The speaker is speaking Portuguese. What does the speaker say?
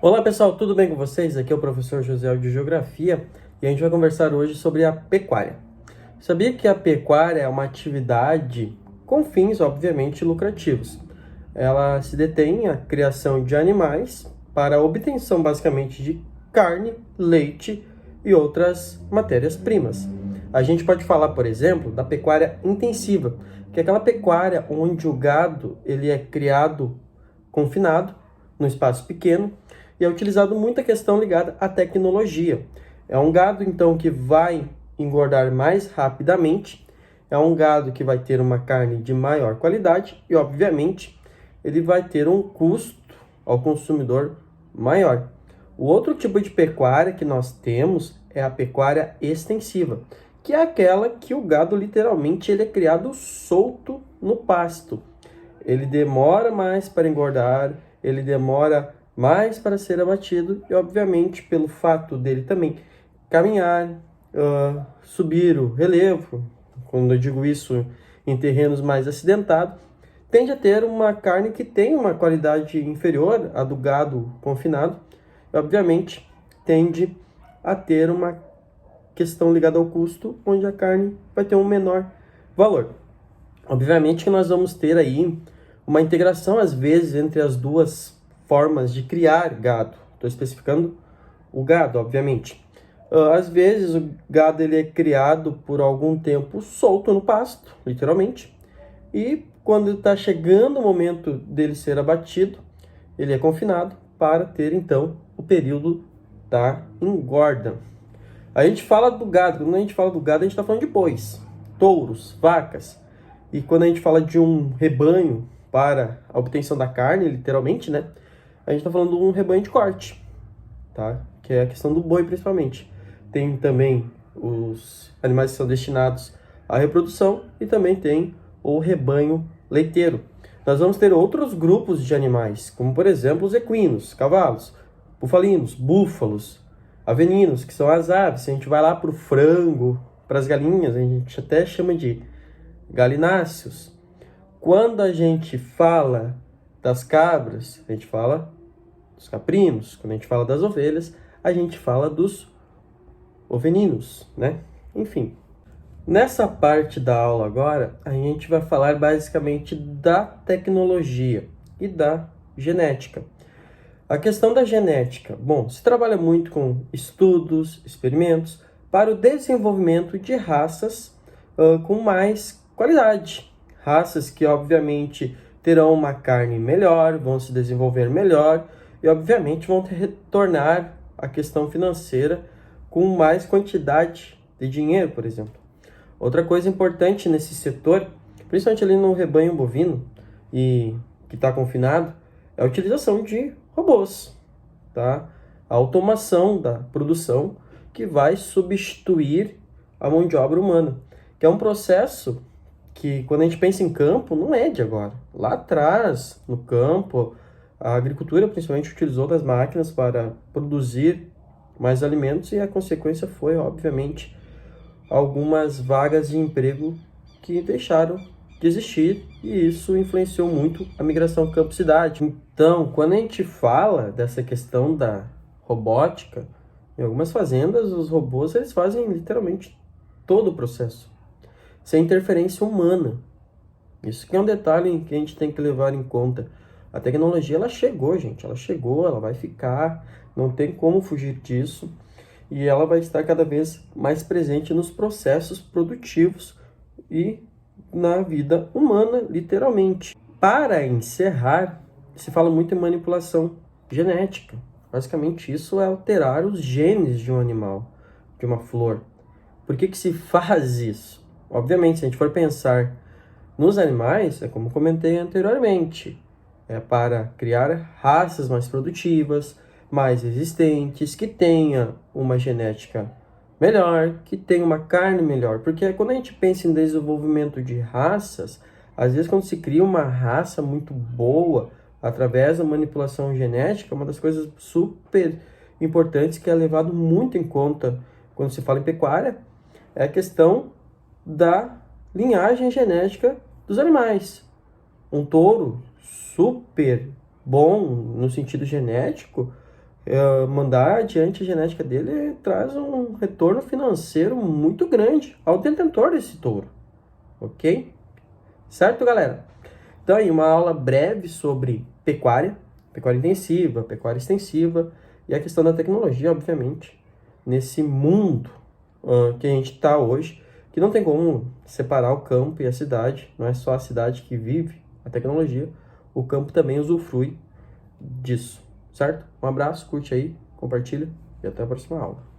Olá pessoal, tudo bem com vocês? Aqui é o professor José de Geografia e a gente vai conversar hoje sobre a pecuária. Sabia que a pecuária é uma atividade com fins, obviamente, lucrativos. Ela se detém a criação de animais para a obtenção, basicamente, de carne, leite e outras matérias-primas. A gente pode falar, por exemplo, da pecuária intensiva, que é aquela pecuária onde o gado ele é criado confinado, num espaço pequeno, e é utilizado muita questão ligada à tecnologia. É um gado, então, que vai engordar mais rapidamente, é um gado que vai ter uma carne de maior qualidade e, obviamente, ele vai ter um custo ao consumidor maior. O outro tipo de pecuária que nós temos é a pecuária extensiva, que é aquela que o gado literalmente ele é criado solto no pasto. Ele demora mais para engordar, ele demora mais para ser abatido e, obviamente, pelo fato dele também caminhar, subir o relevo, quando eu digo isso em terrenos mais acidentados, tende a ter uma carne que tem uma qualidade inferior à do gado confinado e, obviamente, tende a ter uma questão ligada ao custo, onde a carne vai ter um menor valor. Obviamente que nós vamos ter aí uma integração, às vezes, entre as duas formas de criar gado. Estou especificando o gado, obviamente. Às vezes, o gado ele é criado por algum tempo solto no pasto, literalmente. E quando está chegando o momento dele ser abatido, ele é confinado para ter, então, o período da engorda. A gente fala do gado, quando a gente fala do gado, a gente está falando de bois, touros, vacas. E quando a gente fala de um rebanho para a obtenção da carne, literalmente, né? A gente está falando de um rebanho de corte, tá? Que é a questão do boi, principalmente. Tem também os animais que são destinados à reprodução e também tem o rebanho leiteiro. Nós vamos ter outros grupos de animais, como, por exemplo, os equinos, cavalos, bufalinos, búfalos, aveninos, que são as aves. Se a gente vai lá para o frango, para as galinhas, a gente até chama de galináceos. Quando a gente fala das cabras, a gente fala dos caprinos. Quando a gente fala das ovelhas, a gente fala dos oveninos, né? Enfim, nessa parte da aula agora, a gente vai falar basicamente da tecnologia e da genética. A questão da genética, bom, se trabalha muito com estudos, experimentos para o desenvolvimento de raças com mais qualidade. Raças que, obviamente, terão uma carne melhor, vão se desenvolver melhor e, obviamente, vão retornar a questão financeira com mais quantidade de dinheiro, por exemplo. Outra coisa importante nesse setor, principalmente ali no rebanho bovino e que está confinado, é a utilização de robôs, tá? A automação da produção que vai substituir a mão de obra humana, que é um processo que, quando a gente pensa em campo, não é de agora. Lá atrás, no campo, a agricultura principalmente utilizou das máquinas para produzir mais alimentos e a consequência foi, obviamente, algumas vagas de emprego que deixaram de existir e isso influenciou muito a migração campo-cidade. Então, quando a gente fala dessa questão da robótica, em algumas fazendas, os robôs eles fazem literalmente todo o processo, sem interferência humana. Isso que é um detalhe que a gente tem que levar em conta. A tecnologia, ela chegou, gente. Ela chegou, ela vai ficar, não tem como fugir disso. E ela vai estar cada vez mais presente nos processos produtivos e na vida humana, literalmente. Para encerrar, se fala muito em manipulação genética. Basicamente, isso é alterar os genes de um animal, de uma flor. Por que se faz isso? Obviamente, se a gente for pensar nos animais, é como comentei anteriormente, é para criar raças mais produtivas, mais resistentes, que tenha uma genética melhor, que tenha uma carne melhor. Porque quando a gente pensa em desenvolvimento de raças, às vezes quando se cria uma raça muito boa, através da manipulação genética, uma das coisas super importantes que é levado muito em conta quando se fala em pecuária, é a questão da linhagem genética dos animais. Um touro super bom no sentido genético mandar adiante a genética dele traz um retorno financeiro muito grande ao detentor desse touro, ok? Certo, galera? Então aí, uma aula breve sobre pecuária intensiva, pecuária extensiva e a questão da tecnologia, obviamente, nesse mundo que a gente está hoje, que não tem como separar o campo e a cidade, não é só a cidade que vive a tecnologia, o campo também usufrui disso, certo? Um abraço, curte aí, compartilha e até a próxima aula.